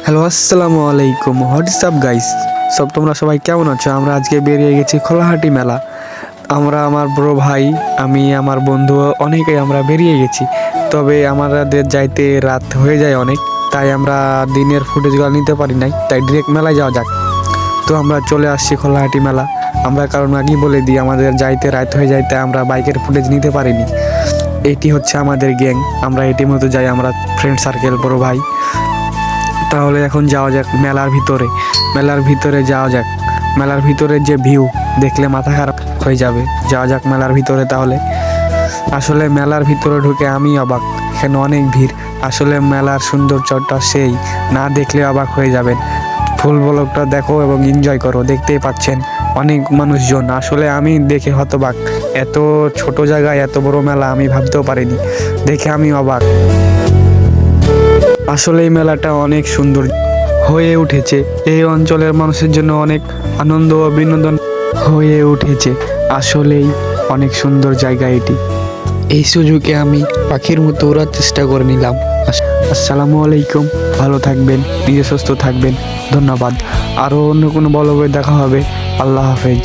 Hello, আসসালামু আলাইকুম। WhatsApp guys, তোমরা সবাই কেমন আছো? আমরা আজকে বেরিয়ে গেছি খোলাহাটি মেলা। আমার বড় ভাই, আমি, আমার বন্ধু অনেকেই আমরা বেরিয়ে গেছি। তবে আমাদের যাইতে রাত হয়ে যায় অনেক, তাই আমরা দিনের ফুটেজগুলো নিতে পারি নাই, তাই ডিরেক্ট মেলায় যাওয়া যাক। তো আমরা চলে আসছি খোলাহাটি মেলা। আমরা কারণ আগেই বলে দিই, আমাদের যাইতে রাত হয়ে যায়, তাই আমরা বাইকের ফুটেজ নিতে পারিনি। এটি হচ্ছে আমাদের গ্যাং, আমরা এটির মতো যাই, আমরা ফ্রেন্ড সার্কেল, বড় ভাই। তাহলে এখন যাওয়া যাক মেলার ভিতরে যাওয়া যাক। মেলার ভিতরে যে ভিউ দেখলে মাথা খারাপ হয়ে যাবে। যাওয়া যাক মেলার ভিতরে তাহলে। আসলে মেলার ভিতরে ঢুকে আমি অবাক, এখানে অনেক ভিড়। আসলে মেলার সৌন্দর্যটা সেই, না দেখলে অবাক হয়ে যাবেন। ফুল ব্লগটা দেখো এবং এনজয় করো। দেখতেই পাচ্ছেন অনেক মানুষজন। আসলে আমি দেখে হতবাক, এত ছোট জায়গায় এত বড় মেলা আমি ভাবতেও পারিনি। দেখে আমি অবাক। আসলে এই মেলাটা অনেক সুন্দর হয়ে উঠেছে, এই অঞ্চলের মানুষের জন্য অনেক আনন্দ ও বিনোদন হয়ে উঠেছে। আসলেই অনেক সুন্দর জায়গা এটি। এই সুযোগে আমি পাখির মতো উড়ার চেষ্টা করে নিলাম। আসসালামু আলাইকুম, ভালো থাকবেন, নিজে সুস্থ থাকবেন, ধন্যবাদ। আরও অন্য কোনো ব্লগে দেখা হবে। আল্লাহ হাফেজ।